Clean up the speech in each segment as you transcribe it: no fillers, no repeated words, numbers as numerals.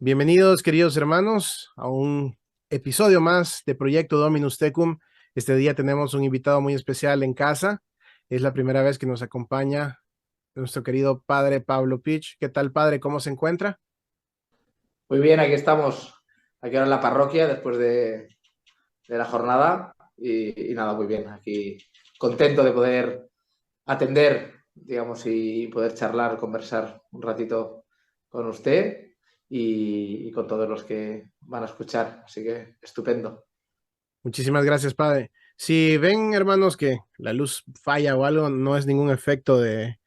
Bienvenidos, queridos hermanos, a un episodio más de Proyecto Dominus Tecum. Este día tenemos un invitado muy especial en casa. Es la primera vez que nos acompaña nuestro querido padre Pablo Pich. ¿Qué tal, padre? ¿Cómo se encuentra? Muy bien, aquí estamos, aquí ahora en la parroquia después de la jornada y nada, muy bien, aquí contento de poder atender, digamos, y poder charlar, conversar un ratito con usted y con todos los que van a escuchar, así que estupendo. Muchísimas gracias, padre. Si ven, hermanos, que la luz falla o algo, no es ningún efecto del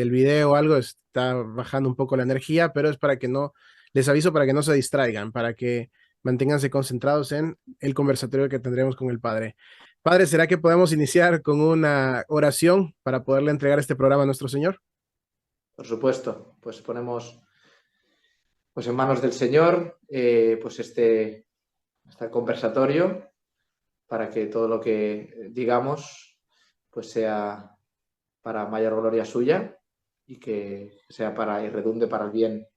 video o algo, está bajando un poco la energía, pero es para que no, les aviso para que no se distraigan, para que manténganse concentrados en el conversatorio que tendremos con el padre. Padre, ¿será que podemos iniciar con una oración para poderle entregar este programa a nuestro Señor? Por supuesto, pues ponemos pues en manos del Señor pues este conversatorio para que todo lo que digamos pues sea para mayor gloria suya y que sea para y redunde para el bien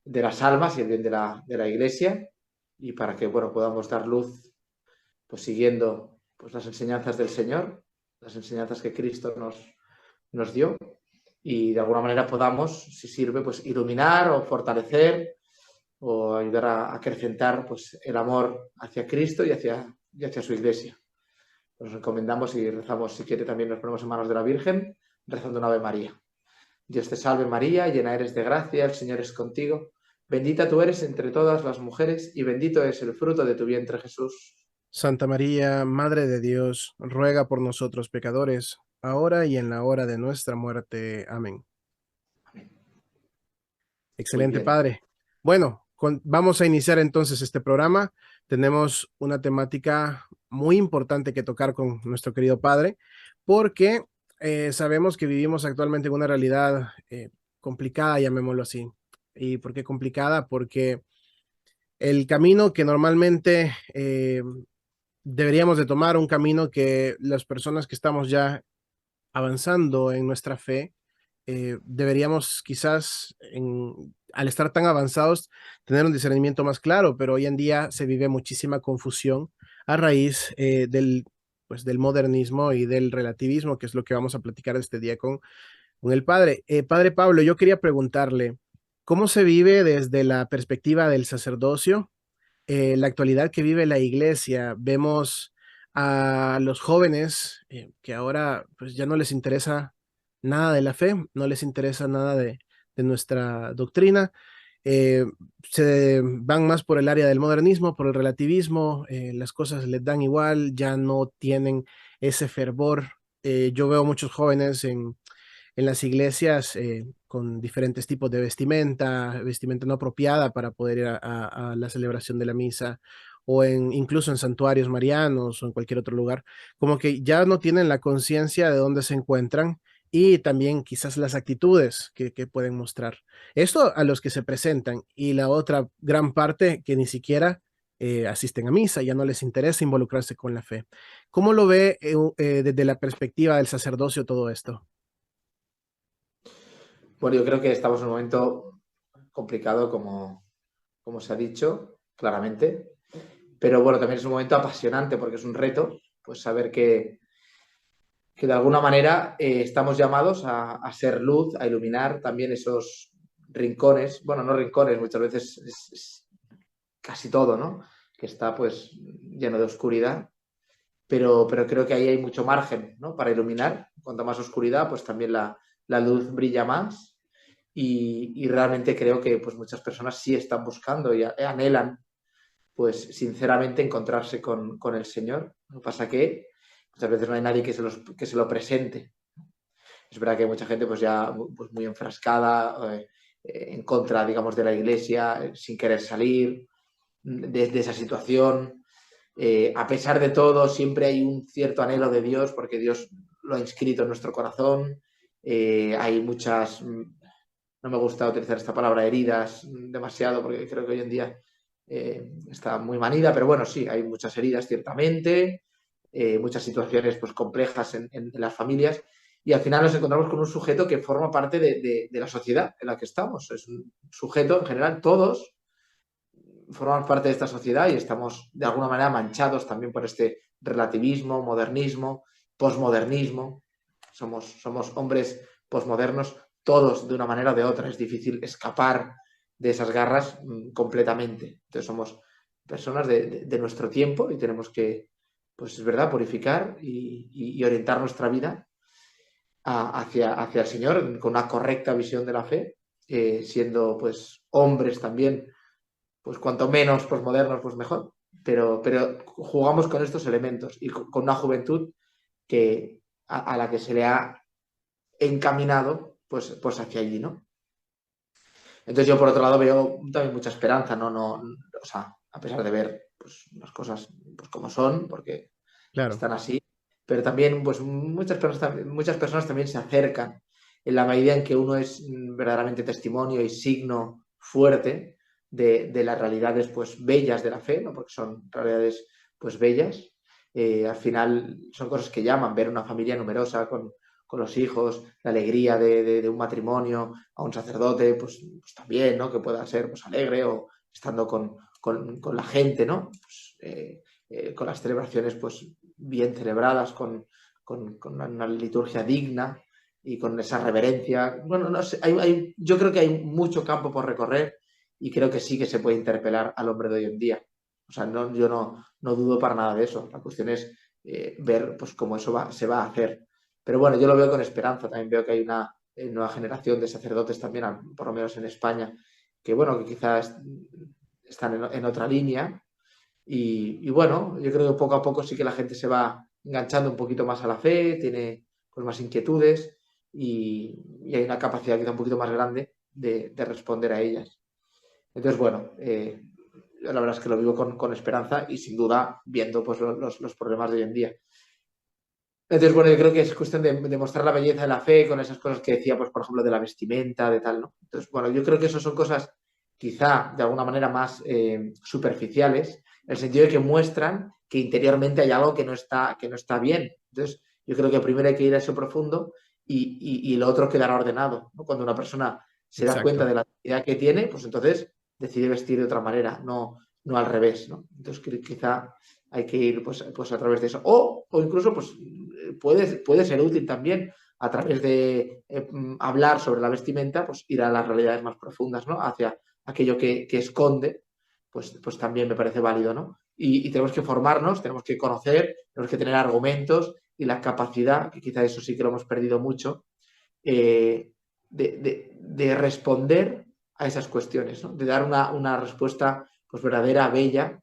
de las almas y el bien de la iglesia y para que bueno, podamos dar luz pues siguiendo pues, las enseñanzas del Señor, las enseñanzas que Cristo nos dio y de alguna manera podamos, si sirve, pues iluminar o fortalecer o ayudar a acrecentar pues, el amor hacia Cristo y hacia su iglesia. Nos encomendamos y rezamos, si quiere también nos ponemos en manos de la Virgen, rezando una Ave María. Dios te salve María, llena eres de gracia, el Señor es contigo. Bendita tú eres entre todas las mujeres y bendito es el fruto de tu vientre Jesús. Santa María, Madre de Dios, ruega por nosotros pecadores, ahora y en la hora de nuestra muerte. Amén. Muy Excelente, bien. padre. Bueno, vamos a iniciar entonces este programa. Tenemos una temática muy importante que tocar con nuestro querido padre, porque sabemos que vivimos actualmente en una realidad complicada, llamémoslo así. ¿Y por qué complicada? Porque el camino que normalmente deberíamos de tomar, un camino que las personas que estamos ya avanzando en nuestra fe, deberíamos quizás, al estar tan avanzados, tener un discernimiento más claro, pero hoy en día se vive muchísima confusión a raíz pues, del modernismo y del relativismo, que es lo que vamos a platicar este día con el padre. Padre Pablo, yo quería preguntarle, ¿cómo se vive desde la perspectiva del sacerdocio la actualidad que vive la iglesia? Vemos a los jóvenes que ahora pues ya no les interesa nada de la fe, no les interesa nada de nuestra doctrina, eh, se van más por el área del modernismo, por el relativismo, las cosas les dan igual, ya no tienen ese fervor. Yo veo muchos jóvenes en las iglesias con diferentes tipos de vestimenta, vestimenta no apropiada para poder ir a la celebración de la misa, o incluso en santuarios marianos o en cualquier otro lugar, como que ya no tienen la conciencia de dónde se encuentran y también quizás las actitudes que pueden mostrar. Esto a los que se presentan y la otra gran parte que ni siquiera asisten a misa, ya no les interesa involucrarse con la fe. ¿Cómo lo ve desde la perspectiva del sacerdocio todo esto? Bueno, yo creo que estamos en un momento complicado, como se ha dicho, claramente. Pero bueno, también es un momento apasionante porque es un reto, pues saber que de alguna manera estamos llamados a ser luz, a iluminar también esos rincones, bueno, no rincones, muchas veces es casi todo, ¿no? Que está pues lleno de oscuridad, pero creo que ahí hay mucho margen, ¿no? Para iluminar. Cuanto más oscuridad, pues también la luz brilla más y realmente creo que pues muchas personas sí están buscando y anhelan pues sinceramente encontrarse con el Señor. Lo que pasa que muchas veces no hay nadie que se lo presente. Es verdad que hay mucha gente pues ya pues, muy enfrascada, en contra, digamos, de la iglesia, sin querer salir de esa situación. A pesar de todo, siempre hay un cierto anhelo de Dios, porque Dios lo ha inscrito en nuestro corazón. Hay muchas, no me gusta utilizar esta palabra, heridas demasiado, porque creo que hoy en día está muy manida, pero bueno, sí, hay muchas heridas, ciertamente, muchas situaciones pues, complejas en las familias, y al final nos encontramos con un sujeto que forma parte de la sociedad en la que estamos. Es un sujeto, en general, todos, formamos parte de esta sociedad y estamos de alguna manera manchados también por este relativismo, modernismo, posmodernismo. Somos hombres posmodernos, todos de una manera o de otra. Es difícil escapar de esas garras completamente. Entonces somos personas de nuestro tiempo y tenemos que, pues es verdad, purificar y orientar nuestra vida hacia el Señor con una correcta visión de la fe, siendo pues hombres también, pues cuanto menos pues modernos, pues mejor. Pero jugamos con estos elementos y con una juventud que, a la que se le ha encaminado pues hacia allí, ¿no? Entonces yo por otro lado veo también mucha esperanza, ¿no? O sea, a pesar de ver pues, las cosas pues, como son, porque Claro. están así, pero también pues muchas personas también se acercan en la medida en que uno es verdaderamente testimonio y signo fuerte de las realidades pues bellas de la fe, ¿no? Porque son realidades pues bellas. Al final son cosas que llaman, ver una familia numerosa con los hijos, la alegría de un matrimonio, a un sacerdote, pues también, ¿no? Que pueda ser pues alegre o estando con la gente, ¿no? Pues, con las celebraciones pues bien celebradas, con una liturgia digna y con esa reverencia. Bueno, no sé, yo creo que hay mucho campo por recorrer y creo que sí que se puede interpelar al hombre de hoy en día. O sea, yo no dudo para nada de eso. La cuestión es ver pues, cómo eso se va a hacer. Pero bueno, yo lo veo con esperanza. También veo que hay una nueva generación de sacerdotes también, por lo menos en España, que bueno, que quizás están en otra línea y bueno, yo creo que poco a poco sí que la gente se va enganchando un poquito más a la fe, tiene pues, más inquietudes y hay una capacidad quizá un poquito más grande de responder a ellas. Entonces, bueno, yo la verdad es que lo vivo con esperanza y sin duda viendo pues, los problemas de hoy en día. Entonces, bueno, yo creo que es cuestión de mostrar la belleza de la fe con esas cosas que decía, pues, por ejemplo, de la vestimenta, de tal, ¿no? Entonces, bueno, yo creo que eso son cosas quizá de alguna manera más superficiales, en el sentido de que muestran que interiormente hay algo que no está bien. Entonces, yo creo que primero hay que ir a eso profundo y lo otro quedará ordenado, ¿no? Cuando una persona se da cuenta Exacto. de la actividad que tiene, pues entonces decide vestir de otra manera, no al revés, ¿no? Entonces, quizá hay que ir pues a través de eso. O incluso pues puede ser útil también a través de hablar sobre la vestimenta, pues ir a las realidades más profundas, ¿no? Hacia aquello que esconde, pues también me parece válido, ¿no? Y tenemos que formarnos, tenemos que conocer, tenemos que tener argumentos y la capacidad, que quizá eso sí que lo hemos perdido mucho, de responder a esas cuestiones, ¿no? De dar una respuesta pues verdadera, bella,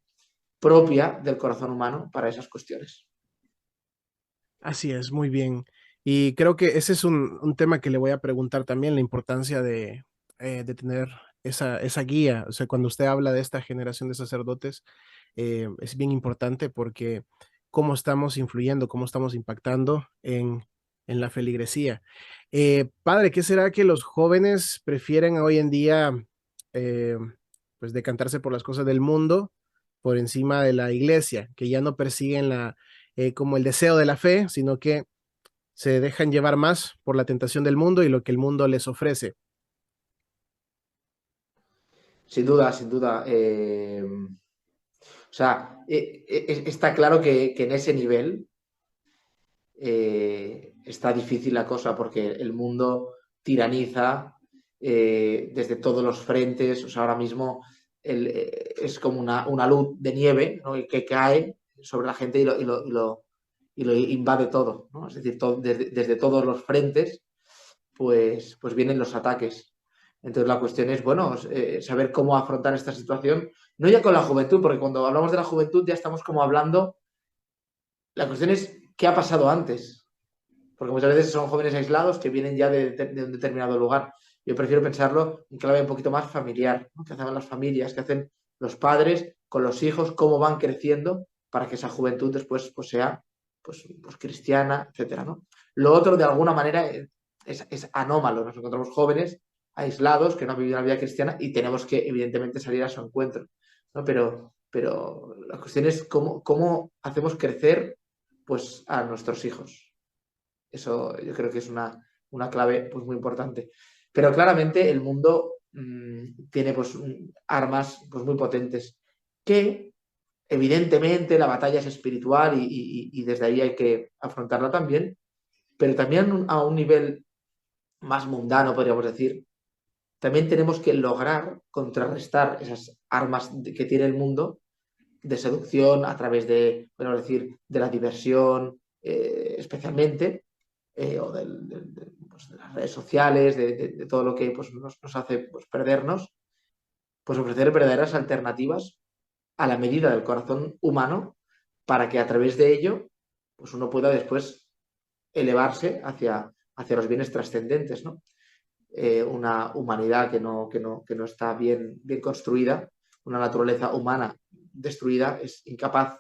propia del corazón humano para esas cuestiones. Así es, muy bien. Y creo que ese es un tema que le voy a preguntar también, la importancia de tener esa guía. O sea, cuando usted habla de esta generación de sacerdotes, es bien importante porque cómo estamos influyendo, cómo estamos impactando en la feligresía. Padre, ¿qué será que los jóvenes prefieren hoy en día, eh, pues, decantarse por las cosas del mundo por encima de la iglesia, que ya no persiguen como el deseo de la fe, sino que se dejan llevar más por la tentación del mundo y lo que el mundo les ofrece? Sin duda, sin duda. O sea, está claro que en ese nivel está difícil la cosa porque el mundo tiraniza desde todos los frentes. O sea, ahora mismo es como una luz de nieve, ¿no? Que cae sobre la gente y lo invade todo, ¿no? Es decir, desde todos los frentes pues vienen los ataques. Entonces la cuestión es, bueno, saber cómo afrontar esta situación, no ya con la juventud, porque cuando hablamos de la juventud ya estamos como hablando, la cuestión es qué ha pasado antes, porque muchas veces son jóvenes aislados que vienen ya de un determinado lugar. Yo prefiero pensarlo en clave un poquito más familiar, ¿no? ¿Qué hacen las familias? ¿Qué hacen los padres con los hijos? ¿Cómo van creciendo para que esa juventud después pues, sea pues cristiana, etcétera, ¿no? Lo otro, de alguna manera, es anómalo. Nos encontramos jóvenes aislados que no han vivido una vida cristiana y tenemos que, evidentemente, salir a su encuentro, ¿no? Pero la cuestión es cómo hacemos crecer pues, a nuestros hijos. Eso yo creo que es una clave pues, muy importante. Pero claramente el mundo tiene pues armas pues, muy potentes que evidentemente la batalla es espiritual y desde ahí hay que afrontarla también, pero también a un nivel más mundano, podríamos decir, también tenemos que lograr contrarrestar esas armas que tiene el mundo de seducción a través de, podemos decir, de la diversión, especialmente, o pues, de las redes sociales, de todo lo que pues, nos hace pues, perdernos, pues ofrecer verdaderas alternativas a la medida del corazón humano para que a través de ello pues uno pueda después elevarse hacia los bienes trascendentes, ¿no? Una humanidad que no está bien construida, una naturaleza humana destruida, es incapaz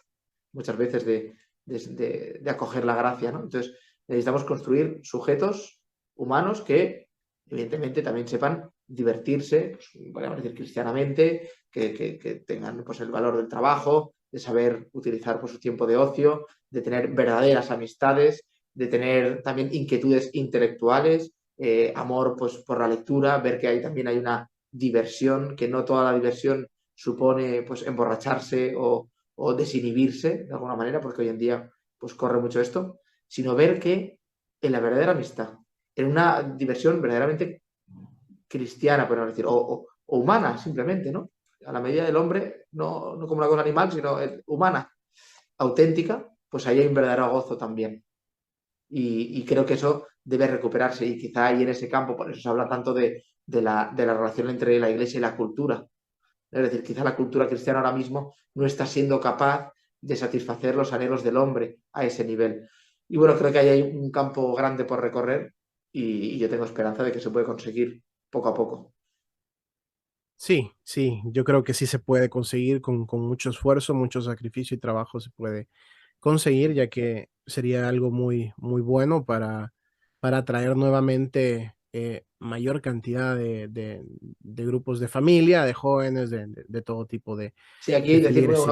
muchas veces de acoger la gracia, ¿no? Entonces, necesitamos construir sujetos humanos que, evidentemente, también sepan divertirse, pues, podríamos decir cristianamente, que tengan pues, el valor del trabajo, de saber utilizar pues, su tiempo de ocio, de tener verdaderas amistades, de tener también inquietudes intelectuales, amor pues, por la lectura, ver que también hay una diversión, que no toda la diversión supone pues, emborracharse o desinhibirse de alguna manera, porque hoy en día pues, corre mucho esto, sino ver que en la verdadera amistad, en una diversión verdaderamente cristiana, podemos decir, o humana simplemente, ¿no? A la medida del hombre, no como una cosa animal, sino humana, auténtica, pues ahí hay un verdadero gozo también. Y creo que eso debe recuperarse y quizá ahí en ese campo, por eso se habla tanto de la relación entre la iglesia y la cultura. Es decir, quizá la cultura cristiana ahora mismo no está siendo capaz de satisfacer los anhelos del hombre a ese nivel. Y bueno, creo que ahí hay un campo grande por recorrer y yo tengo esperanza de que se puede conseguir poco a poco. Sí, sí, yo creo que sí se puede conseguir con mucho esfuerzo, mucho sacrificio y trabajo se puede conseguir, ya que sería algo muy, muy bueno para atraer nuevamente mayor cantidad de grupos de familia, de jóvenes, de todo tipo Sí, aquí de decir feligresía.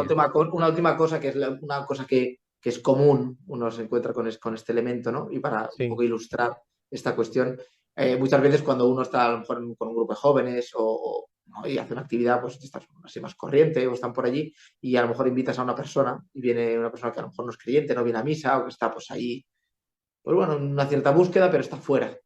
una última cosa, que es una cosa que es común, uno se encuentra con este elemento, ¿no? Y para un Sí, poco ilustrar esta cuestión, muchas veces cuando uno está a lo mejor con un grupo de jóvenes ¿no? y hace una actividad pues estás así más corriente o están por allí y a lo mejor invitas a una persona y viene una persona que a lo mejor no es creyente, no viene a misa o que está pues ahí, pues bueno, en una cierta búsqueda, pero está fuera.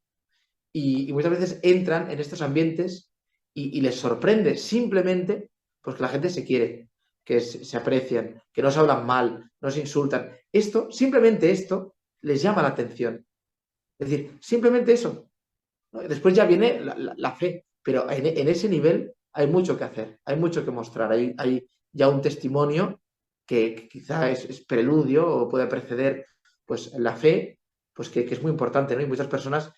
Y muchas veces entran en estos ambientes y les sorprende simplemente pues que la gente se quiere, que se aprecian, que no se hablan mal, no se insultan. Esto, simplemente esto, les llama la atención. Es decir, simplemente eso. ¿No? Después ya viene la fe, pero en ese nivel hay mucho que hacer, hay mucho que mostrar, hay ya un testimonio que quizá es preludio o puede preceder pues la fe, pues que es muy importante, ¿no? Y muchas personas,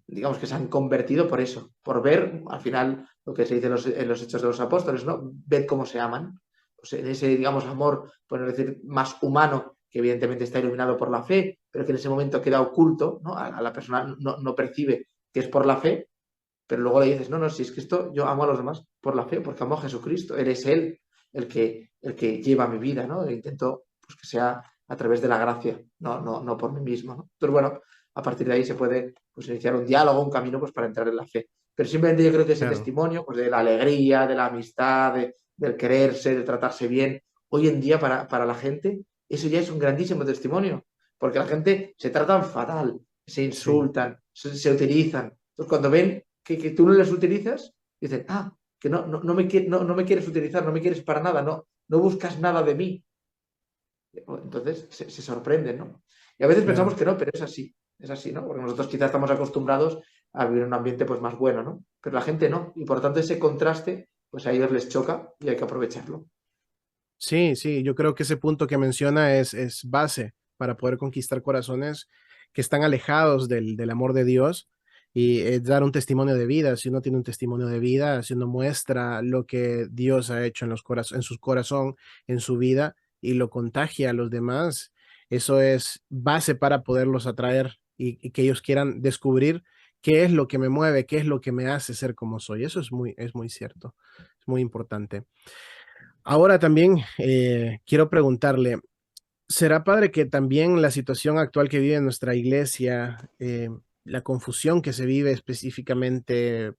digamos que se han convertido por eso, por ver al final lo que se dice en los Hechos de los Apóstoles, ¿no? Ver cómo se aman, pues en ese, digamos, amor, por decir, más humano, que evidentemente está iluminado por la fe, pero que en ese momento queda oculto, ¿no? A la persona no percibe que es por la fe, pero luego le dices, no, si es que esto yo amo a los demás por la fe, porque amo a Jesucristo, Él es Él el que lleva mi vida, ¿no? E intento pues, que sea a través de la gracia, no por mí mismo, ¿no? Entonces, bueno, a partir de ahí se puede pues, iniciar un diálogo, un camino pues, para entrar en la fe. Pero simplemente yo creo que ese claro. testimonio pues, de la alegría, de la amistad, del quererse, de tratarse bien, hoy en día para la gente, eso ya es un grandísimo testimonio, porque la gente se tratan fatal, se Sí, insultan, se utilizan. Entonces, cuando ven que tú no les utilizas, dicen, que no me quieres utilizar, no me quieres para nada, no buscas nada de mí. Entonces se sorprenden, ¿no? Y a veces pensamos claro. que no, pero es así, ¿no? Porque nosotros quizás estamos acostumbrados a vivir en un ambiente pues más bueno, ¿no? Pero la gente no, y por tanto ese contraste, pues a ellos les choca y hay que aprovecharlo. Sí, sí, yo creo que ese punto que menciona es base para poder conquistar corazones que están alejados del amor de Dios y dar un testimonio de vida. Si uno tiene un testimonio de vida, si uno muestra lo que Dios ha hecho en en su corazón, en su vida y lo contagia a los demás, eso es base para poderlos atraer y que ellos quieran descubrir qué es lo que me mueve, qué es lo que me hace ser como soy. Eso es muy cierto, es muy importante. Ahora también quiero preguntarle, ¿será padre que también la situación actual que vive nuestra iglesia, la confusión que se vive específicamente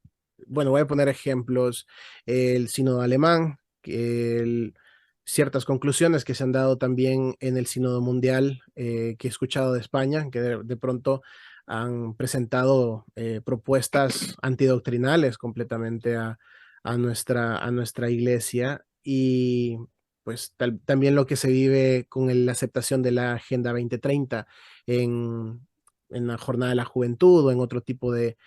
bueno, voy a poner ejemplos, el sínodo alemán, ciertas conclusiones que se han dado también en el sínodo mundial que he escuchado de España, que de pronto han presentado propuestas antidoctrinales completamente a nuestra iglesia y pues también lo que se vive con la aceptación de la Agenda 2030 en, en la Jornada de la Juventud o en otro tipo de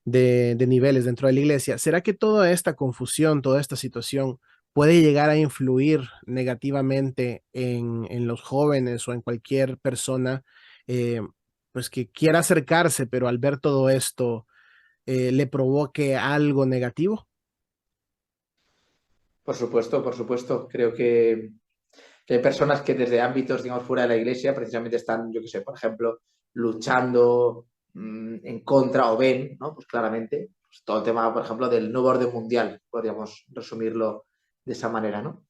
niveles dentro de la iglesia. ¿Será que toda esta confusión, toda esta situación puede llegar a influir negativamente en los jóvenes o en cualquier persona eh, pues que quiera acercarse, pero al ver todo esto le provoque algo negativo? Por supuesto, por supuesto. Creo que hay personas que desde ámbitos, digamos, fuera de la iglesia, precisamente están, yo qué sé, por ejemplo, luchando en contra o ven, ¿no? Pues claramente, pues todo el tema, por ejemplo, del nuevo orden mundial, podríamos resumirlo de esa manera, ¿no?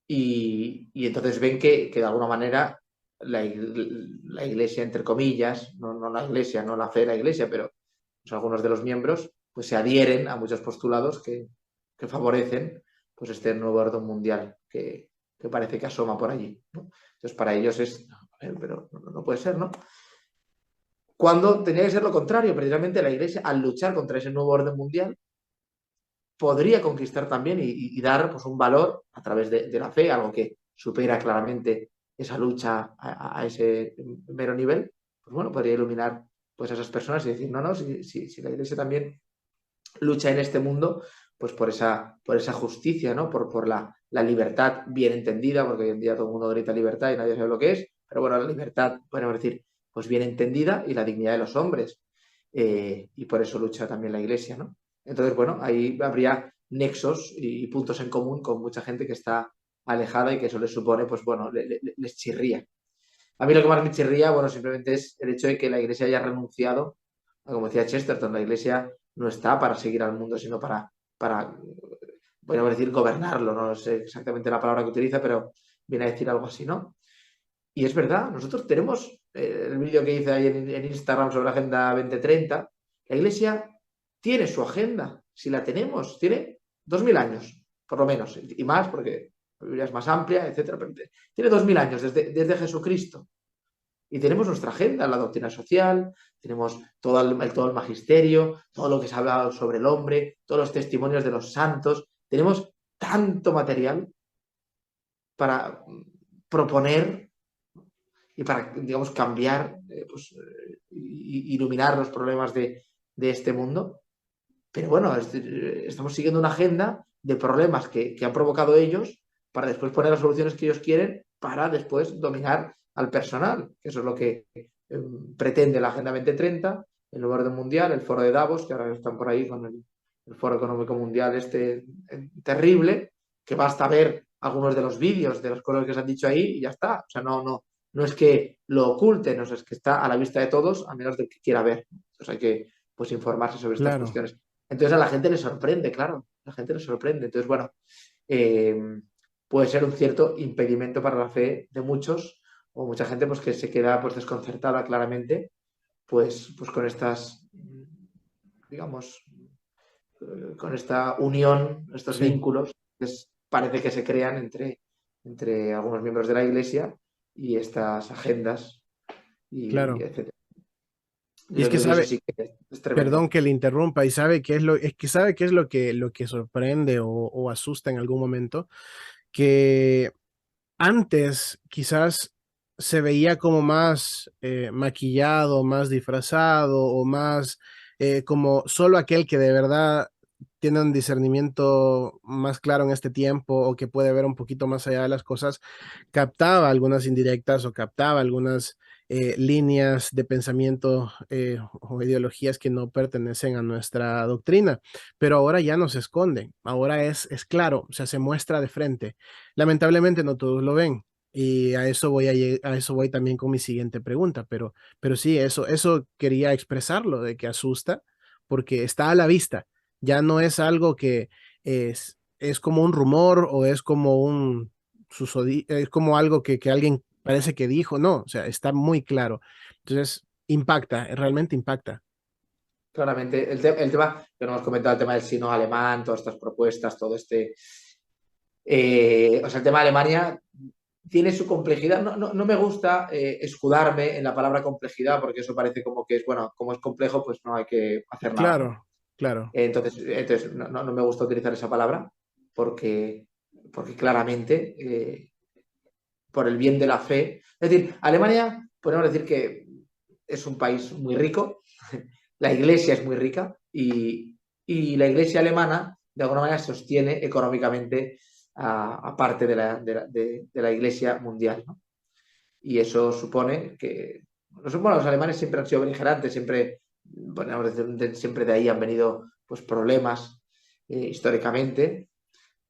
Y entonces ven que de alguna manera la iglesia, entre comillas, no la iglesia, no la fe de la iglesia, pero pues, algunos de los miembros, pues se adhieren a muchos postulados que favorecen pues este nuevo orden mundial que parece que asoma por allí, ¿no? Entonces para ellos es, a ver, pero no puede ser, ¿no? Cuando tenía que ser lo contrario, precisamente la iglesia, al luchar contra ese nuevo orden mundial, podría conquistar también y dar pues, un valor a través de la fe, algo que supera claramente esa lucha a ese mero nivel, pues bueno, podría iluminar pues, a esas personas y decir, no, no, si la iglesia también lucha en este mundo, pues por esa justicia, ¿no? Por la libertad bien entendida, porque hoy en día todo el mundo grita libertad y nadie sabe lo que es, pero bueno, la libertad, podemos decir, pues bien entendida y la dignidad de los hombres. Y por eso lucha también la iglesia, ¿no? Entonces, bueno, ahí habría nexos y puntos en común con mucha gente que está alejada y que eso les supone, pues bueno, les chirría. A mí lo que más me chirría, bueno, simplemente es el hecho de que la iglesia haya renunciado, como decía Chesterton, la iglesia no está para seguir al mundo, sino para podríamos decir, gobernarlo, no sé exactamente la palabra que utiliza, pero viene a decir algo así, ¿no? Y es verdad, nosotros tenemos el vídeo que hice ahí en Instagram sobre la Agenda 2030. La Iglesia tiene su agenda, si la tenemos, tiene 2000 años, por lo menos, y más, porque la Biblia es más amplia, etcétera. Pero tiene 2000 años desde Jesucristo. Y tenemos nuestra agenda, la doctrina social, tenemos todo el magisterio, todo lo que se ha hablado sobre el hombre, todos los testimonios de los santos. Tenemos tanto material para proponer y para, digamos, cambiar, iluminar los problemas de este mundo. Pero bueno, estamos siguiendo una agenda de problemas que han provocado ellos para después poner las soluciones que ellos quieren para después dominar al personal, que eso es lo que pretende la Agenda 2030, el nuevo orden mundial, el foro de Davos, que ahora están por ahí con el foro económico mundial este terrible, que basta ver algunos de los vídeos de las cosas que se han dicho ahí y ya está. O sea, no es que lo oculten, no es que está a la vista de todos, a menos del que quiera ver. Entonces hay que pues, informarse sobre estas Claro, cuestiones. Entonces a la gente le sorprende, claro, la gente le sorprende. Entonces, bueno, eh, puede ser un cierto impedimento para la fe de muchos o mucha gente pues, que se queda pues, desconcertada claramente pues con estas, digamos, con esta unión, estos sí, vínculos que parece que se crean entre algunos miembros de la Iglesia y estas agendas y claro. etcétera. Y es Yo que creo que eso sabe, sí que es perdón tremendo. que le interrumpa, y sabe qué es es que sabe qué es lo que sorprende o asusta en algún momento, que antes quizás se veía como más maquillado, más disfrazado o más como solo aquel que de verdad tiene un discernimiento más claro en este tiempo o que puede ver un poquito más allá de las cosas, captaba algunas indirectas o captaba algunas líneas de pensamiento o ideologías que no pertenecen a nuestra doctrina, pero ahora ya no se esconde, ahora es claro, o sea, se muestra de frente. Lamentablemente no todos lo ven. Y a eso voy a eso voy también con mi siguiente pregunta, pero sí, eso quería expresarlo, de que asusta, porque está a la vista. Ya no es algo que es como un rumor o es como es como algo que alguien parece que dijo, no, o sea, está muy claro. Entonces, impacta, realmente impacta. claramente. El tema, que no hemos comentado, el tema del sino alemán, todas estas propuestas, todo este. O sea, el tema de Alemania tiene su complejidad. No me gusta escudarme en la palabra complejidad, porque eso parece como que es, bueno, como es complejo, pues no hay que hacer nada, ¿no? Claro, claro, Entonces no me gusta utilizar esa palabra porque, porque claramente, por el bien de la fe, es decir, Alemania, podemos decir que es un país muy rico, la iglesia es muy rica y la iglesia alemana de alguna manera sostiene económicamente a parte de la iglesia mundial, ¿no? Y eso supone que, bueno, los alemanes siempre han sido beligerantes, siempre, bueno, siempre de ahí han venido pues, problemas históricamente,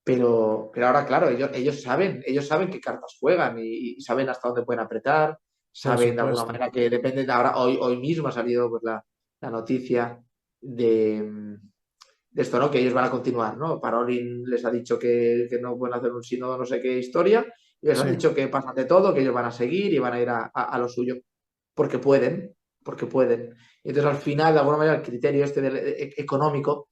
pero ahora, claro, ellos saben qué cartas juegan y saben hasta dónde pueden apretar, por saben de alguna supuesto. manera que depende de ahora, hoy mismo ha salido pues, la noticia de esto, ¿no? Que ellos van a continuar, ¿no? Parolin les ha dicho que no pueden hacer un sínodo, no sé qué historia, y les han Sí, dicho que pasan de todo, que ellos van a seguir y van a ir a lo suyo, porque pueden, porque pueden. Y entonces, al final, de alguna manera, el criterio este económico,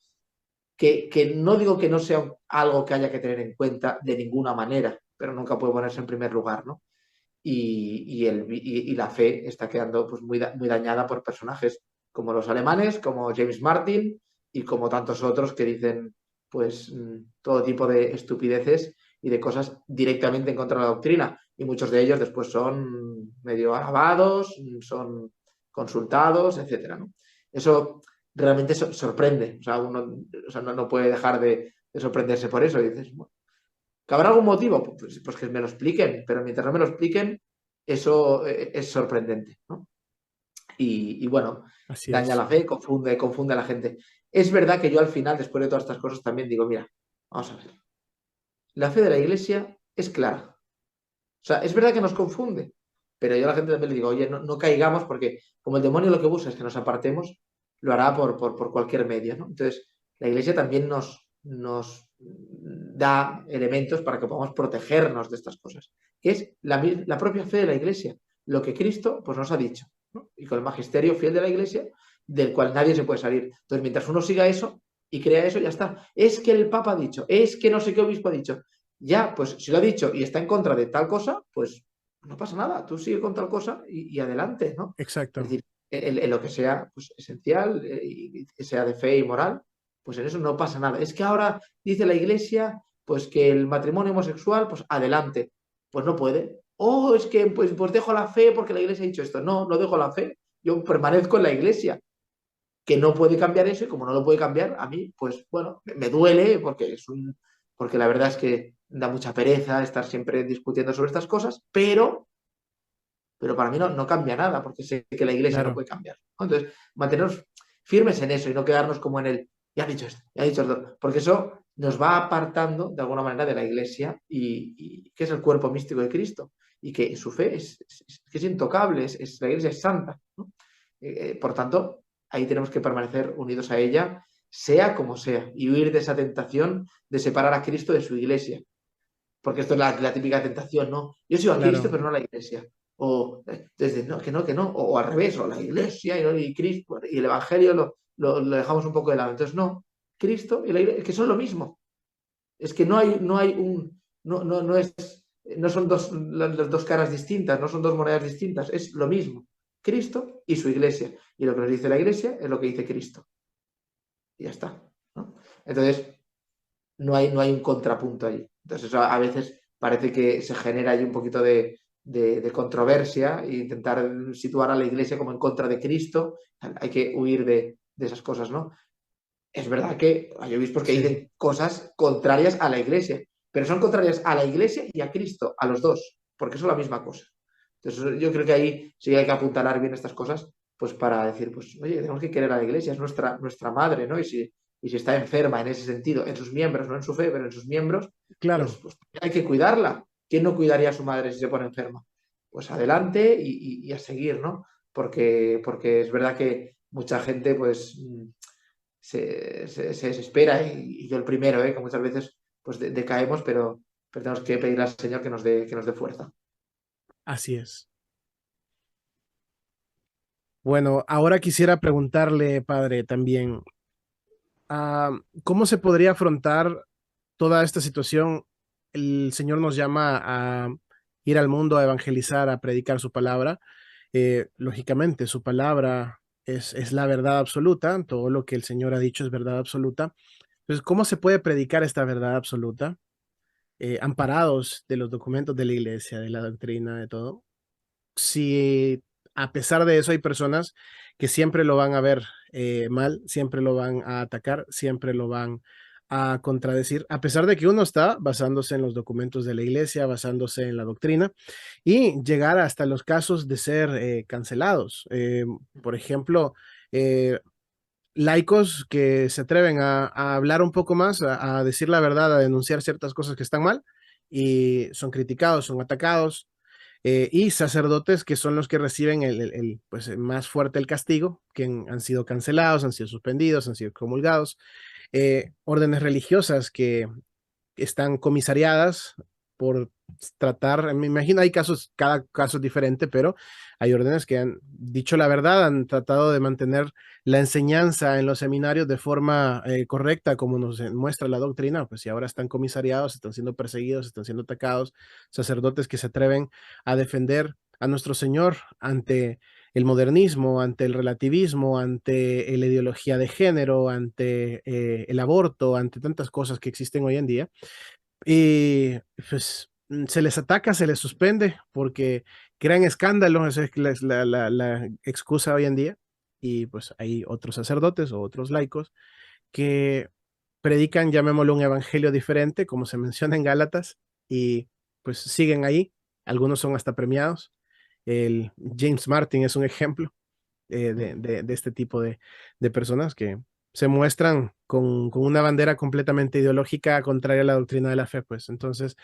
que no digo que no sea algo que haya que tener en cuenta de ninguna manera, pero nunca puede ponerse en primer lugar, ¿no? Y la fe está quedando pues, muy dañada por personajes como los alemanes, como James Martin y como tantos otros que dicen pues todo tipo de estupideces y de cosas directamente en contra de la doctrina. Y muchos de ellos después son medio alabados, son consultados, etcétera, ¿no? Eso realmente sorprende. O sea, uno o sea, no puede dejar de sorprenderse por eso. Y dices, bueno, ¿que habrá algún motivo? Pues que me lo expliquen, pero mientras no me lo expliquen, eso es sorprendente, ¿no? Y bueno, así daña es. la fe, confunde a la gente. Es verdad que yo al final, después de todas estas cosas, también digo, mira, vamos a ver, la fe de la iglesia es clara. O sea, es verdad que nos confunde, pero yo a la gente también le digo, oye, no caigamos porque como el demonio lo que busca es que nos apartemos, lo hará por cualquier medio, ¿no? Entonces, la iglesia también nos da elementos para que podamos protegernos de estas cosas, que es la propia fe de la iglesia, lo que Cristo pues, nos ha dicho, ¿no? Y con el magisterio fiel de la iglesia, del cual nadie se puede salir. Entonces, mientras uno siga eso y crea eso, ya está. Es que el Papa ha dicho, es que no sé qué obispo ha dicho. Ya, pues si lo ha dicho y está en contra de tal cosa, pues no pasa nada, tú sigue con tal cosa y adelante, ¿no? Es Exacto. decir, en lo que sea pues, esencial y que sea de fe y moral, pues en eso no pasa nada. Es que ahora dice la iglesia pues que el matrimonio homosexual, pues adelante, pues no puede. O es que pues dejo la fe porque la iglesia ha dicho esto. No dejo la fe, yo permanezco en la iglesia, que no puede cambiar eso y como no lo puede cambiar, a mí, pues bueno, me duele porque la verdad es que da mucha pereza estar siempre discutiendo sobre estas cosas, pero para mí no cambia nada, porque sé que la iglesia no Claro, puede cambiar, ¿no? Entonces, mantenernos firmes en eso y no quedarnos como en el, ya ha dicho esto, ya ha dicho esto, porque eso nos va apartando de alguna manera de la iglesia y que es el cuerpo místico de Cristo y que su fe que es intocable, la iglesia es santa, ¿no? Por tanto, ahí tenemos que permanecer unidos a ella, sea como sea, y huir de esa tentación de separar a Cristo de su iglesia. Porque esto es la típica tentación, ¿no? Yo sigo a Cristo, claro, pero no a la iglesia. O desde, no, que no, o al revés, o la iglesia y Cristo y el Evangelio lo dejamos un poco de lado. Entonces, no, Cristo y la iglesia, que son lo mismo. Es que no hay un, no es, no son las dos caras distintas, no son dos monedas distintas, es lo mismo. Cristo y su iglesia. Y lo que nos dice la iglesia es lo que dice Cristo. Y ya está, ¿no? Entonces, no hay un contrapunto ahí. Entonces, eso a veces parece que se genera ahí un poquito de controversia e intentar situar a la iglesia como en contra de Cristo. Hay que huir de esas cosas, ¿no? Es verdad que hay obispos que sí, dicen cosas contrarias a la iglesia, pero son contrarias a la iglesia y a Cristo, a los dos, porque son la misma cosa. Entonces, yo creo que ahí sí hay que apuntalar bien estas cosas, pues para decir, pues, oye, tenemos que querer a la iglesia, es nuestra madre, ¿no? Y si está enferma en ese sentido, en sus miembros, no en su fe, pero en sus miembros, claro, pues hay que cuidarla. ¿Quién no cuidaría a su madre si se pone enferma? Pues adelante y a seguir, ¿no? Porque es verdad que mucha gente, pues, se desespera y yo el primero, que muchas veces pues decaemos, pero tenemos que pedirle al Señor que nos dé fuerza. así es. Bueno, ahora quisiera preguntarle, padre, también, ¿cómo se podría afrontar toda esta situación? El Señor nos llama a ir al mundo a evangelizar, a predicar su palabra. Lógicamente, su palabra es la verdad absoluta, todo lo que el Señor ha dicho es verdad absoluta. Entonces, ¿cómo se puede predicar esta verdad absoluta? Amparados de los documentos de la iglesia, de la doctrina, de todo. Si a pesar de eso hay personas que siempre lo van a ver mal, siempre lo van a atacar, siempre lo van a contradecir, a pesar de que uno está basándose en los documentos de la iglesia, basándose en la doctrina y llegar hasta los casos de ser cancelados. Por ejemplo, eh, laicos que se atreven a hablar un poco más, a decir la verdad, a denunciar ciertas cosas que están mal y son criticados, son atacados, y sacerdotes que son los que reciben pues, más fuerte el castigo, que han sido cancelados, han sido suspendidos, han sido comulgados, órdenes religiosas que están comisariadas por tratar, me imagino hay casos, cada caso es diferente, pero hay órdenes que han dicho la verdad, han tratado de mantener la enseñanza en los seminarios de forma correcta, como nos muestra la doctrina, pues si ahora están comisariados, están siendo perseguidos, están siendo atacados, sacerdotes que se atreven a defender a nuestro Señor ante el modernismo, ante el relativismo, ante la ideología de género, ante el aborto, ante tantas cosas que existen hoy en día. Y pues se les ataca, se les suspende porque crean escándalos, esa es la excusa hoy en día. Y pues hay otros sacerdotes o otros laicos que predican, llamémoslo un evangelio diferente, como se menciona en Gálatas, y pues siguen ahí. Algunos son hasta premiados. El James Martin es un ejemplo de este tipo de personas que se muestran con una bandera completamente ideológica contraria a la doctrina de la fe, pues. Entonces,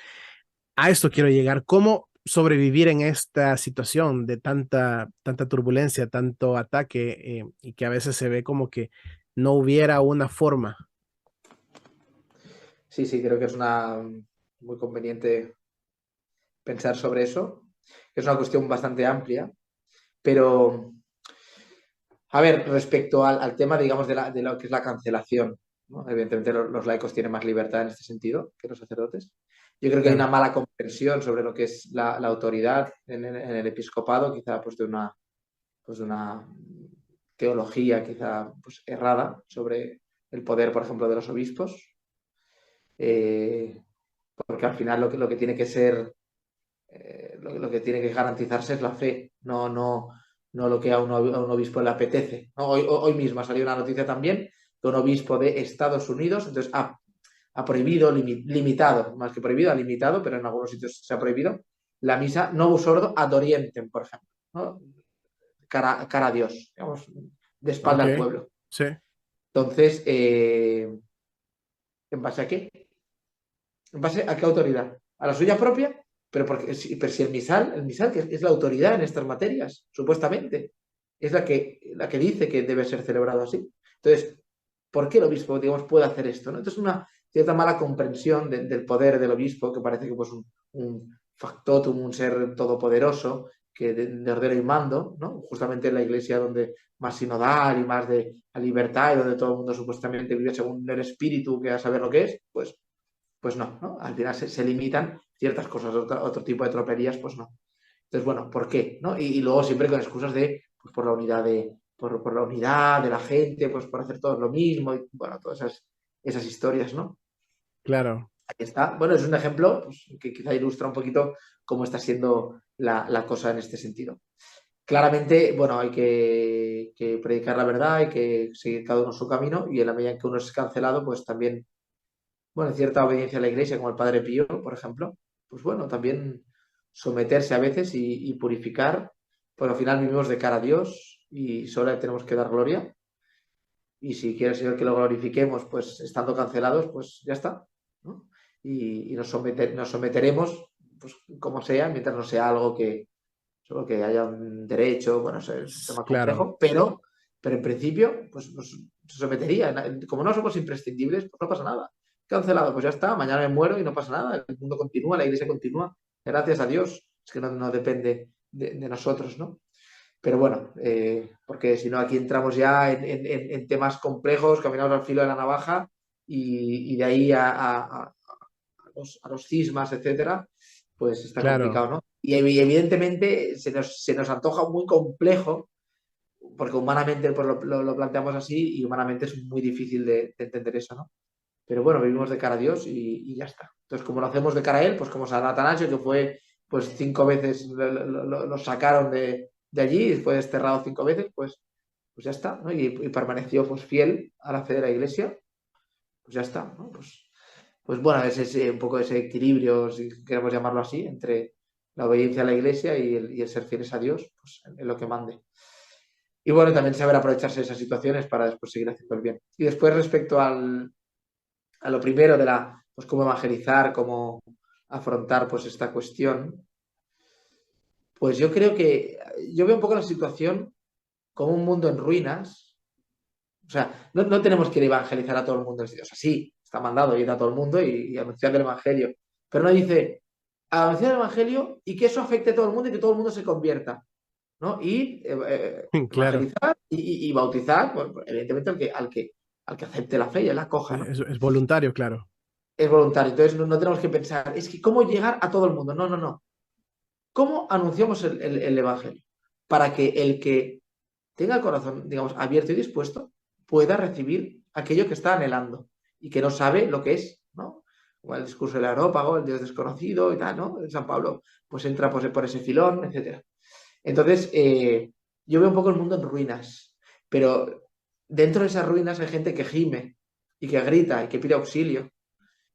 a esto quiero llegar. ¿Cómo sobrevivir en esta situación de tanta turbulencia, tanto ataque, y que a veces se ve como que no hubiera una forma? Sí, sí, creo que es una muy conveniente pensar sobre eso. Es una cuestión bastante amplia, pero a ver, respecto al tema, digamos, de lo que es la cancelación, ¿no? Evidentemente los laicos tienen más libertad en este sentido que los sacerdotes. Yo creo que hay una Claro, mala comprensión sobre lo que es la autoridad en el episcopado, quizá pues de una teología quizá pues, errada sobre el poder, por ejemplo, de los obispos, eh, porque al final lo que tiene que ser lo que tiene que garantizarse es la fe, no lo que a un obispo le apetece. ¿No? Hoy mismo ha salido una noticia también de un obispo de Estados Unidos, entonces ha prohibido, limitado, más que prohibido, ha limitado, pero en algunos sitios se ha prohibido, la misa Novus Ordo ad Orientem, por ejemplo, ¿no? Cara a Dios, digamos, de espalda ok, al pueblo. sí, Entonces, ¿en base a qué? ¿En base a qué autoridad? ¿A la suya propia? Pero si el misal que es la autoridad en estas materias, supuestamente, es la que dice que debe ser celebrado así. Entonces, ¿por qué el obispo, digamos, puede hacer esto? ¿No? Entonces, una cierta mala comprensión del poder del obispo, que parece que pues un factotum, un ser todopoderoso, que de ordeno y mando, ¿no? Justamente en la iglesia donde más sinodal y más de la libertad y donde todo el mundo supuestamente vive según el espíritu, que a saber lo que es, pues no, ¿no? Al final se limitan ciertas cosas, otro tipo de tropelías, pues no. Entonces, bueno, ¿por qué? ¿No? Y luego siempre con excusas de, pues por la unidad por la unidad de la gente, pues por hacer todos lo mismo, y bueno, todas esas historias, ¿no? claro, Ahí está. Bueno, es un ejemplo pues, que quizá ilustra un poquito cómo está siendo la cosa en este sentido. Claramente, bueno, hay que predicar la verdad, hay que seguir cada uno su camino y en la medida en que uno es cancelado, pues también bueno, cierta obediencia a la iglesia, como el Padre Pío, por ejemplo, pues bueno, también someterse a veces y purificar, pero al final vivimos de cara a Dios y solo le tenemos que dar gloria. Y si quiere el Señor que lo glorifiquemos, pues estando cancelados, pues ya está, ¿no? Y nos someteremos, pues como sea, mientras no sea algo que solo que haya un derecho, bueno, es un tema claro, complejo, pero en principio, pues nos se sometería. Como no somos imprescindibles, pues no pasa nada. Cancelado, pues ya está, mañana me muero y no pasa nada. El mundo continúa, la iglesia continúa. Gracias a Dios. Es que no depende de nosotros, ¿no? Pero bueno, porque si no aquí entramos ya en temas complejos, caminamos al filo de la navaja y de ahí a los cismas, etcétera, pues está Claro, complicado, ¿no? Y evidentemente se nos antoja muy complejo, porque humanamente pues, lo planteamos así y humanamente es muy difícil de entender eso, ¿no? Pero bueno, vivimos de cara a Dios y ya está. Entonces, como lo hacemos de cara a Él, pues como San Atanasio, que fue, pues 5 veces lo sacaron de allí y fue desterrado 5 veces, pues ya está, ¿no? Y permaneció pues fiel a la fe de la Iglesia, pues ya está, ¿no? Pues bueno, es ese, un poco ese equilibrio, si queremos llamarlo así, entre la obediencia a la Iglesia y el ser fieles a Dios, pues en lo que mande. Y bueno, también saber aprovecharse de esas situaciones para después seguir haciendo el bien. Y después respecto a lo primero de pues cómo evangelizar, cómo afrontar pues esta cuestión, pues yo creo que yo veo un poco la situación como un mundo en ruinas. O sea, no tenemos que ir a evangelizar a todo el mundo. O sea, sí, está mandado ir a todo el mundo y anunciar el evangelio. Pero no dice anunciar el evangelio y que eso afecte a todo el mundo y que todo el mundo se convierta, ¿no? Y claro, evangelizar y bautizar, pues, evidentemente al que acepte la fe y la acoja, ¿no? es voluntario, claro. Es voluntario. Entonces no tenemos que pensar, es que cómo llegar a todo el mundo. No, no, no. ¿Cómo anunciamos el evangelio? Para que el que tenga el corazón, digamos, abierto y dispuesto, pueda recibir aquello que está anhelando y que no sabe lo que es, ¿no? Como el discurso del areópago, el Dios desconocido y tal, ¿no? San Pablo, pues entra pues, por ese filón, etcétera. Entonces, yo veo un poco el mundo en ruinas, pero dentro de esas ruinas hay gente que gime y que grita y que pide auxilio.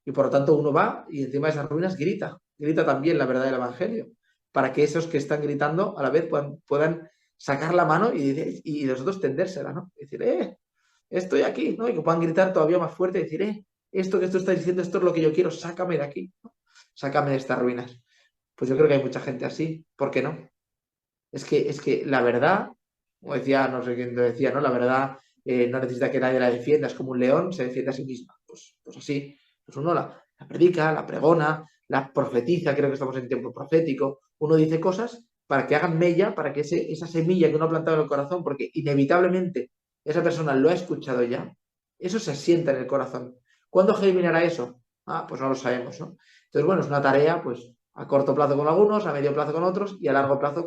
Y por lo tanto uno va y encima de esas ruinas grita también la verdad del Evangelio, para que esos que están gritando a la vez puedan sacar la mano y los otros tendérsela, ¿no? Y decir, estoy aquí, ¿no? Y que puedan gritar todavía más fuerte y decir, esto que tú estás diciendo, esto es lo que yo quiero, sácame de aquí, ¿no? Sácame de estas ruinas. Pues yo creo que hay mucha gente así, ¿por qué no? Es que la verdad, como decía, no sé quién lo decía, ¿no? La verdad no necesita que nadie la defienda, es como un león, se defiende a sí misma. Pues así, pues uno la predica, la pregona, la profetiza, creo que estamos en tiempo profético, uno dice cosas para que hagan mella, para que esa semilla que uno ha plantado en el corazón, porque inevitablemente esa persona lo ha escuchado ya, eso se asienta en el corazón. ¿Cuándo germinará eso? Pues no lo sabemos, ¿no? Entonces, bueno, es una tarea, pues, a corto plazo con algunos, a medio plazo con otros y a largo plazo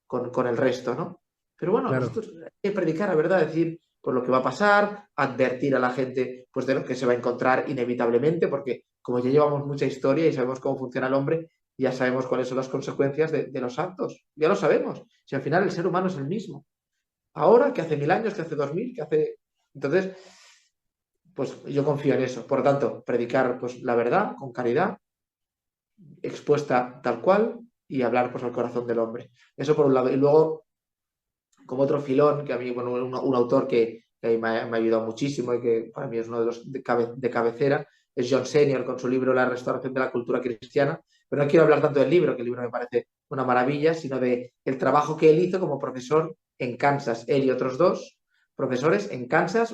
con el resto, ¿no? Pero bueno, Claro, nosotros hay que predicar, la verdad, decir pues lo que va a pasar, advertir a la gente pues de lo que se va a encontrar inevitablemente, porque como ya llevamos mucha historia y sabemos cómo funciona el hombre, ya sabemos cuáles son las consecuencias de los actos, ya lo sabemos. Si al final el ser humano es el mismo, ahora que hace 1000 años, que hace 2000, que hace... Entonces, pues yo confío en eso. Por lo tanto, predicar pues la verdad con caridad, expuesta tal cual y hablar pues al corazón del hombre. Eso por un lado. Y luego como otro filón, que a mí, bueno, un autor que a mí me ha ayudado muchísimo y que para mí es uno de los de cabecera, es John Senior con su libro La restauración de la cultura cristiana. Pero no quiero hablar tanto del libro, que el libro me parece una maravilla, sino de el trabajo que él hizo como profesor en Kansas, él y otros dos profesores en Kansas,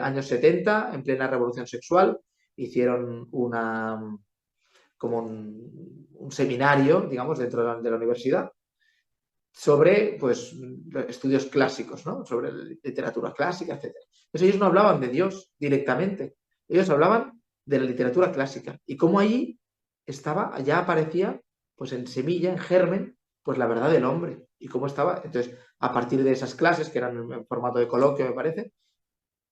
años 70, en plena revolución sexual, hicieron como un seminario, digamos, dentro de la universidad sobre pues, estudios clásicos, ¿no? Sobre literatura clásica, etcétera. Entonces ellos no hablaban de Dios directamente, ellos hablaban de la literatura clásica y cómo allí estaba, ya aparecía, pues en semilla, en germen, pues la verdad del hombre y cómo estaba. Entonces, a partir de esas clases, que eran en formato de coloquio, me parece,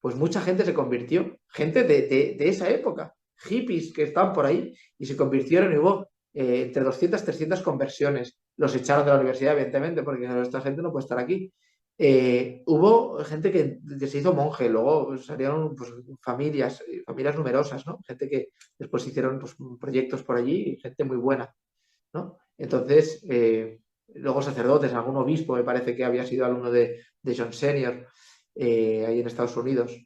pues mucha gente se convirtió, gente de esa época, hippies que estaban por ahí y se convirtieron y hubo entre 200 300 conversiones. Los echaron de la universidad, evidentemente, porque esta gente no puede estar aquí. Hubo gente que se hizo monje, luego pues, salieron pues, familias numerosas, ¿no? Gente que después hicieron pues, proyectos por allí, gente muy buena, ¿no? Entonces, luego sacerdotes, algún obispo me parece que había sido alumno de John Senior ahí en Estados Unidos.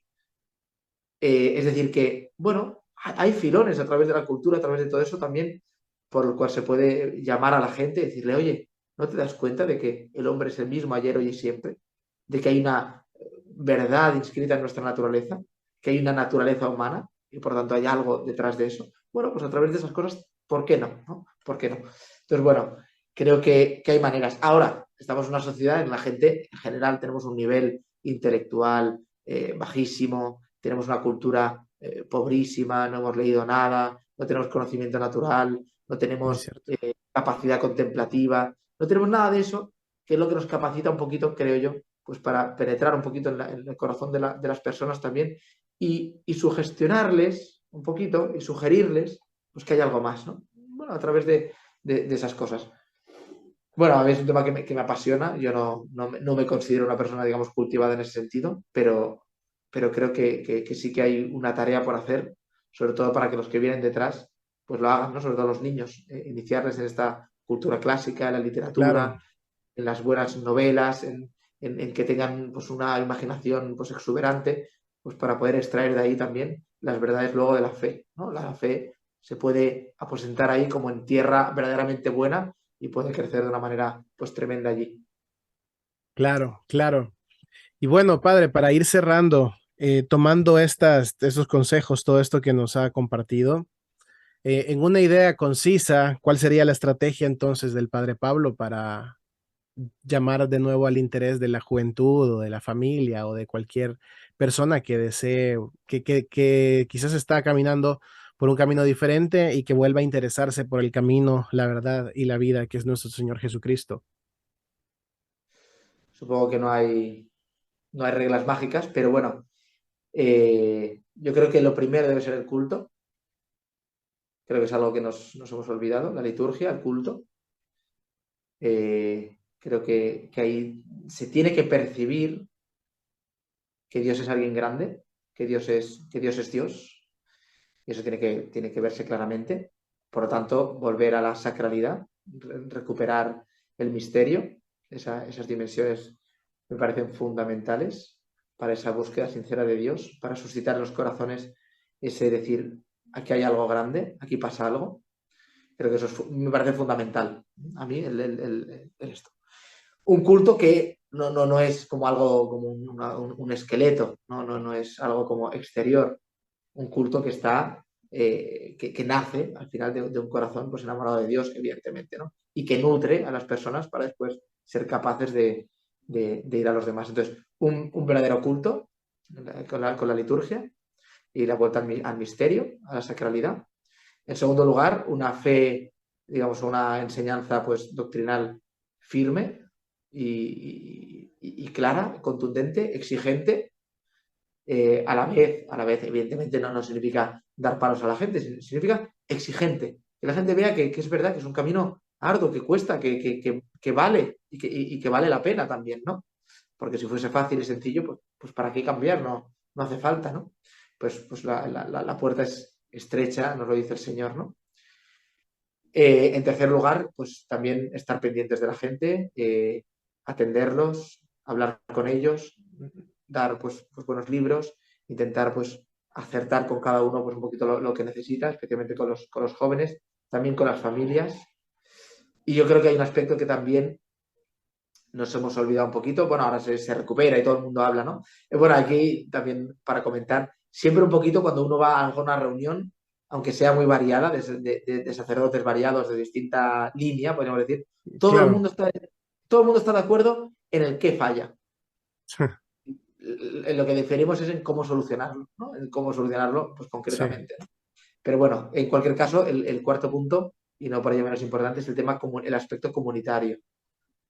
Es decir, que, bueno, hay filones a través de la cultura, a través de todo eso también, por el cual se puede llamar a la gente y decirle, oye, ¿no te das cuenta de que el hombre es el mismo ayer, hoy y siempre? De que hay una verdad inscrita en nuestra naturaleza, que hay una naturaleza humana y por tanto hay algo detrás de eso. Bueno, pues a través de esas cosas, ¿por qué no? ¿No? ¿Por qué no? Entonces, bueno, creo que hay maneras. Ahora, estamos en una sociedad en la gente en general tenemos un nivel intelectual bajísimo, tenemos una cultura pobrísima, no hemos leído nada, no tenemos conocimiento natural, no muy tenemos cierto. capacidad contemplativa, no tenemos nada de eso, que es lo que nos capacita un poquito, creo yo, pues para penetrar un poquito en el corazón de las personas también y sugestionarles un poquito y sugerirles pues que hay algo más, ¿no? Bueno, a través de esas cosas. Bueno, a mí es un tema que me apasiona. Yo no me considero una persona, digamos, cultivada en ese sentido, pero creo que sí que hay una tarea por hacer, sobre todo para que los que vienen detrás, pues lo hagan, ¿no? Sobre todo los niños, iniciarles en esta cultura clásica, en la Claro, literatura, en las buenas novelas, en que tengan pues, una imaginación pues, exuberante, pues para poder extraer de ahí también las verdades luego de la fe, ¿no? La fe se puede aposentar ahí como en tierra verdaderamente buena y puede crecer de una manera pues tremenda allí. claro, claro. Y bueno, padre, para ir cerrando, tomando esos consejos, todo esto que nos ha compartido, en una idea concisa, ¿cuál sería la estrategia entonces del padre Pablo para llamar de nuevo al interés de la juventud o de la familia o de cualquier persona que desee, que quizás está caminando por un camino diferente y que vuelva a interesarse por el camino, la verdad y la vida que es nuestro Señor Jesucristo? Supongo que no hay reglas mágicas, pero bueno, yo creo que lo primero debe ser el culto. Creo que es algo que nos hemos olvidado, la liturgia, el culto. Creo que ahí se tiene que percibir que Dios es alguien grande, que Dios es Dios, y eso tiene que verse claramente. Por lo tanto, volver a la sacralidad, recuperar el misterio, esas dimensiones me parecen fundamentales para esa búsqueda sincera de Dios, para suscitar en los corazones ese decir, aquí hay algo grande, aquí pasa algo. Creo que eso me parece fundamental a mí, esto. Un culto que no es como algo, como un esqueleto, no es algo como exterior, un culto que está, que nace al final de un corazón pues enamorado de Dios, evidentemente, ¿no? Y que nutre a las personas para después ser capaces de ir a los demás. Entonces, un verdadero culto con la liturgia y la vuelta al misterio, a la sacralidad. En segundo lugar, una fe, digamos, una enseñanza pues doctrinal firme y clara, contundente, exigente, a la vez, evidentemente, no significa dar palos a la gente, significa exigente. Que la gente vea que es verdad, que es un camino arduo, que cuesta, que vale y que vale la pena también, ¿no? Porque si fuese fácil y sencillo, pues ¿para qué cambiar? No hace falta, ¿no? Pues la puerta es estrecha, nos lo dice el Señor, ¿no? En tercer lugar, pues también estar pendientes de la gente, atenderlos, hablar con ellos, dar pues buenos libros, intentar pues acertar con cada uno pues un poquito lo que necesita, especialmente con los jóvenes, también con las familias. Y yo creo que hay un aspecto que también nos hemos olvidado un poquito, bueno, ahora se recupera y todo el mundo habla, ¿no? Bueno, aquí también para comentar, siempre un poquito cuando uno va a alguna reunión, aunque sea muy variada, de sacerdotes variados de distinta línea, podríamos decir, todo el Claro, mundo está, todo el mundo está de acuerdo en el qué falla. En lo que diferimos es en cómo solucionarlo, ¿no? En cómo solucionarlo, pues sí, concretamente, ¿no? Pero bueno, en cualquier caso, el cuarto punto, y no por ello menos importante, es el tema, el aspecto comunitario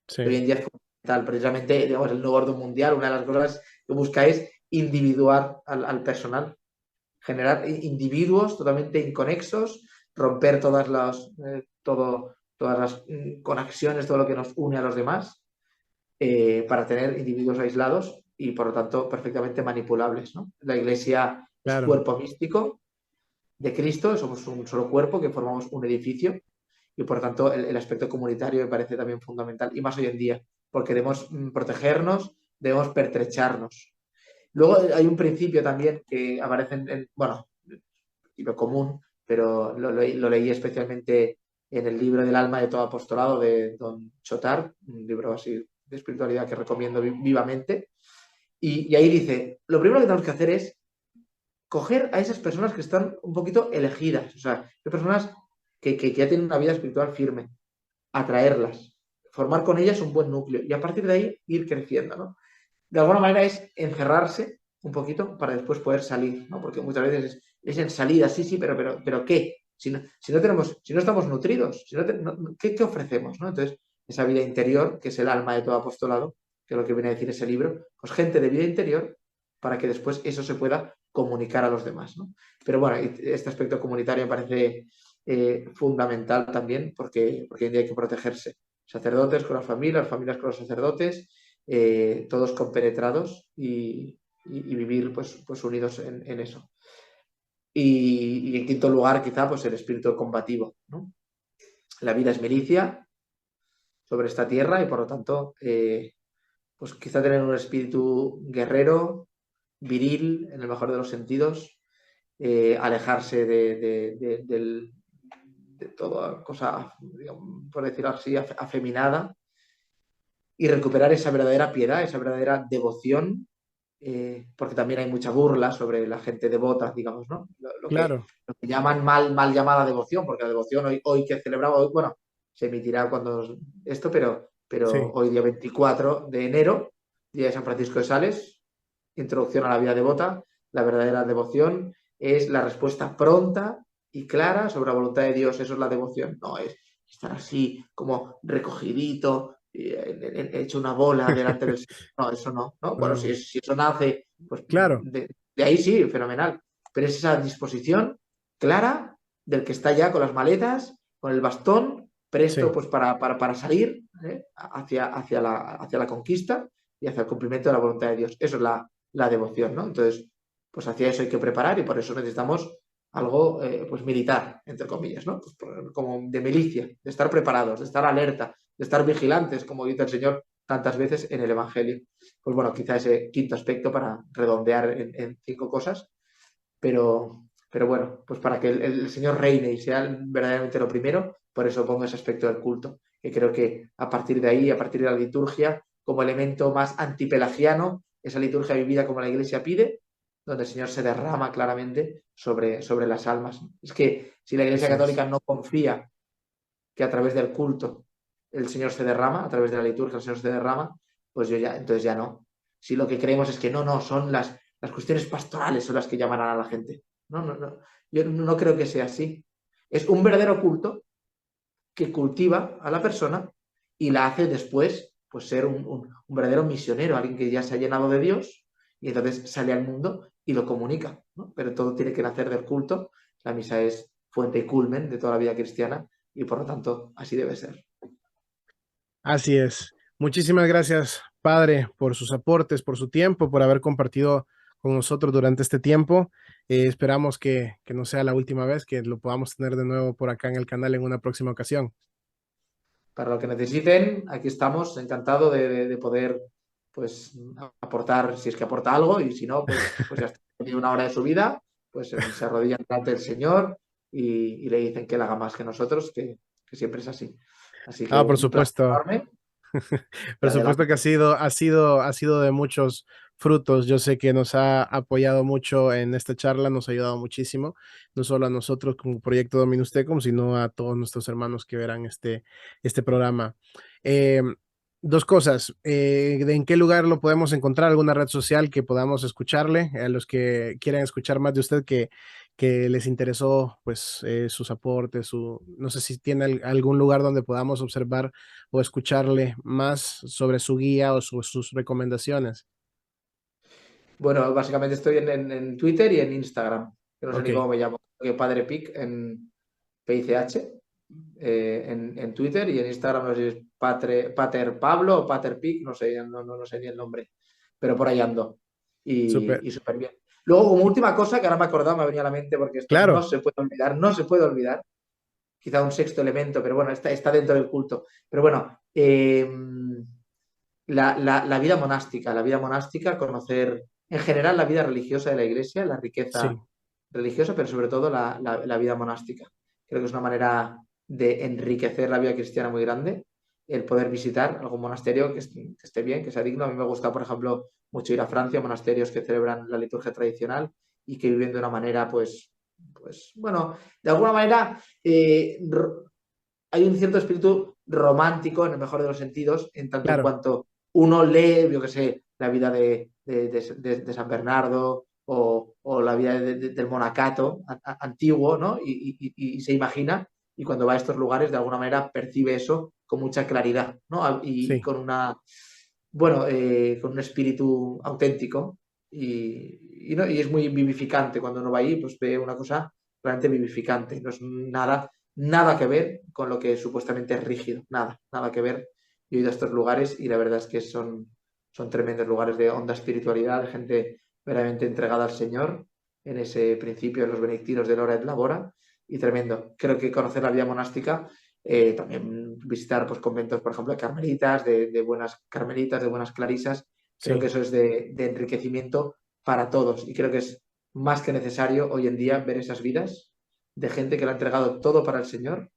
que hoy sí, en día es fundamental. Precisamente, digamos, el nuevo orden mundial, una de las cosas que busca es individuar al personal, generar individuos totalmente inconexos, romper todas las conexiones, todo lo que nos une a los demás, para tener individuos aislados y, por lo tanto, perfectamente manipulables, ¿no? La Iglesia es claro. cuerpo místico de Cristo, somos un solo cuerpo que formamos un edificio y por tanto el aspecto comunitario me parece también fundamental y más hoy en día, porque debemos protegernos, debemos pertrecharnos. Luego hay un principio también que aparece bueno, y lo común, pero lo leí especialmente en el libro del alma de todo apostolado de Don Chotar, un libro así de espiritualidad que recomiendo vivamente. Y ahí dice, lo primero que tenemos que hacer es coger a esas personas que están un poquito elegidas, o sea, personas que ya tienen una vida espiritual firme, atraerlas, formar con ellas un buen núcleo y a partir de ahí ir creciendo, ¿no? De alguna manera es encerrarse un poquito para después poder salir, ¿no? Porque muchas veces es en salida, sí, sí, pero ¿qué? Si no estamos nutridos, ¿qué ofrecemos? ¿No? Entonces, esa vida interior, que es el alma de todo apostolado, que es lo que viene a decir ese libro, pues gente de vida interior para que después eso se pueda comunicar a los demás, ¿no? Pero bueno, este aspecto comunitario me parece fundamental también porque hoy en día hay que protegerse. Sacerdotes con las familias con los sacerdotes, todos compenetrados y vivir pues unidos en eso. Y en quinto lugar, quizá, pues el espíritu combativo, ¿no? La vida es milicia sobre esta tierra y por lo tanto, pues quizá tener un espíritu guerrero, viril, en el mejor de los sentidos, alejarse de toda cosa, digamos, por decirlo así, afeminada y recuperar esa verdadera piedad, esa verdadera devoción, porque también hay mucha burla sobre la gente devota, digamos, ¿no? Claro, Lo que llaman mal llamada devoción, porque la devoción hoy que celebramos, hoy, bueno, se emitirá cuando esto, pero sí, hoy día 24 de enero, día de San Francisco de Sales, introducción a la vida devota, la verdadera devoción es la respuesta pronta y clara sobre la voluntad de Dios, eso es la devoción, no es estar así como recogidito, hecho una bola delante del Señor. No, eso no, ¿no? Bueno, no, si eso nace, pues claro, de ahí sí, fenomenal. Pero es esa disposición clara del que está ya con las maletas, con el bastón, presto sí. pues para salir hacia la conquista y hacia el cumplimiento de la voluntad de Dios. Eso es la devoción, ¿no? Entonces, pues hacia eso hay que preparar y por eso necesitamos algo pues militar, entre comillas, ¿no? Pues como de milicia, de estar preparados, de estar alerta, de estar vigilantes, como dice el Señor tantas veces en el Evangelio. Pues bueno, quizá ese quinto aspecto para redondear en 5 cosas, pero bueno, pues para que el Señor reine y sea verdaderamente lo primero, por eso pongo ese aspecto del culto, que creo que a partir de ahí, a partir de la liturgia, como elemento más antipelagiano, esa liturgia vivida como la Iglesia pide, donde el Señor se derrama claramente sobre las almas. Es que si la Iglesia Así es. Católica no confía que a través del culto el Señor se derrama, a través de la liturgia el Señor se derrama, pues entonces ya no. Si lo que creemos es que no, son las cuestiones pastorales son las que llamarán a la gente. No. Yo no creo que sea así. Es un verdadero culto que cultiva a la persona y la hace después pues ser un verdadero misionero, alguien que ya se ha llenado de Dios y entonces sale al mundo y lo comunica, ¿no? Pero todo tiene que nacer del culto. La misa es fuente y culmen de toda la vida cristiana y por lo tanto así debe ser. Así es. Muchísimas gracias, padre, por sus aportes, por su tiempo, por haber compartido con nosotros durante este tiempo. Esperamos que no sea la última vez, que lo podamos tener de nuevo por acá en el canal en una próxima ocasión. Para lo que necesiten, aquí estamos, encantado de poder pues aportar, si es que aporta algo, y si no, pues ya está. Tiene una hora de su vida, pues se arrodillan delante del Señor y le dicen que él haga más que nosotros, que siempre es así. Así que Por un placer supuesto. enorme y Por adelante. supuesto que ha sido de muchos frutos. Yo sé que nos ha apoyado mucho en esta charla, nos ha ayudado muchísimo, no solo a nosotros como Proyecto Dominus Tecum, sino a todos nuestros hermanos que verán este programa. Eh, Dos cosas, ¿de en qué lugar lo podemos encontrar? ¿Alguna red social que podamos escucharle? A los que quieran escuchar más de usted, que les interesó pues sus aportes, no sé si tiene algún lugar donde podamos observar o escucharle más sobre su guía o sus recomendaciones. Bueno, básicamente estoy en Twitter y en Instagram, que no sé Ok, ni cómo me llamo, que Padre Pic en PICH, en Twitter y en Instagram no sé si es Pater Pablo o Pater Pic, no sé, no sé ni el nombre, pero por ahí ando súper. y súper bien. Luego, como última cosa que ahora me he acordado, me ha venido a la mente porque esto no Claro, se puede olvidar, no se puede olvidar, quizá un sexto elemento, pero bueno, está dentro del culto. Pero bueno, la vida monástica, conocer en general la vida religiosa de la iglesia, la riqueza sí, religiosa, pero sobre todo la vida monástica. Creo que es una manera de enriquecer la vida cristiana muy grande, el poder visitar algún monasterio que esté bien, que sea digno. A mí me gusta, por ejemplo, mucho ir a Francia, monasterios que celebran la liturgia tradicional y que viven de una manera, pues bueno, de alguna manera hay un cierto espíritu romántico en el mejor de los sentidos, en tanto en Claro, cuanto uno lee, yo qué sé, la vida de San Bernardo o la vida del monacato antiguo, ¿no? Y se imagina, y cuando va a estos lugares, de alguna manera percibe eso con mucha claridad, ¿no? Y sí, con una, bueno, con un espíritu auténtico. ¿No? Y es muy vivificante cuando uno va ahí, pues ve una cosa realmente vivificante. No es nada que ver con lo que supuestamente es rígido, nada que ver. Yo he ido a estos lugares y la verdad es que son tremendos lugares de honda espiritualidad, de gente verdaderamente entregada al Señor, en ese principio de los benedictinos de Lora et Labora, y tremendo. Creo que conocer la vida monástica, también visitar pues, conventos, por ejemplo, de carmelitas, de buenas carmelitas, de buenas clarisas, creo que sí, eso es de enriquecimiento para todos y creo que es más que necesario hoy en día ver esas vidas de gente que lo ha entregado todo para el Señor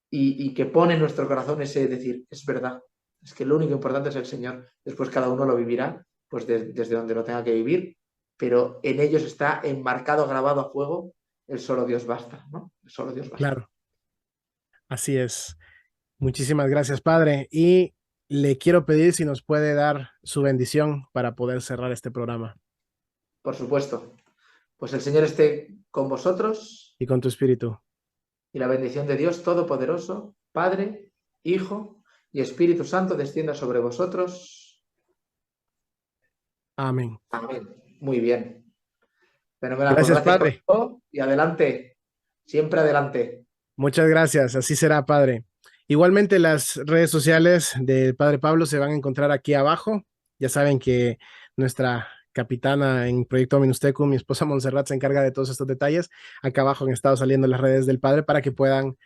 y que pone en nuestro corazón ese decir, es verdad, es que lo único importante es el Señor. Después cada uno lo vivirá pues desde donde lo tenga que vivir, pero en ellos está enmarcado, grabado a fuego, el solo Dios basta, ¿no? El solo Dios basta. claro, así es. Muchísimas gracias, Padre. Y le quiero pedir si nos puede dar su bendición para poder cerrar este programa Por supuesto. Pues el Señor esté con vosotros y con tu espíritu. y la bendición de Dios Todopoderoso, Padre, Hijo y Espíritu Santo descienda sobre vosotros. Amén. Amén. Muy bien. Fenomenal. Pues Gracias, gracias por Padre. todo y adelante. Siempre adelante. Muchas gracias. Así será, Padre. Igualmente, las redes sociales del Padre Pablo se van a encontrar aquí abajo. Ya saben que nuestra capitana en Proyecto Dominus Tecum, mi esposa Montserrat, se encarga de todos estos detalles. Acá abajo han estado saliendo las redes del Padre para que puedan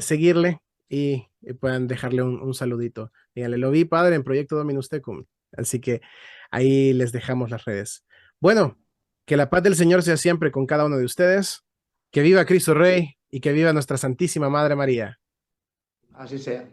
seguirle y puedan dejarle un saludito. Díganle, lo vi, Padre, en Proyecto Dominus Tecum. Así que ahí les dejamos las redes. Bueno, que la paz del Señor sea siempre con cada uno de ustedes. Que viva Cristo Rey y que viva nuestra Santísima Madre María. Así sea.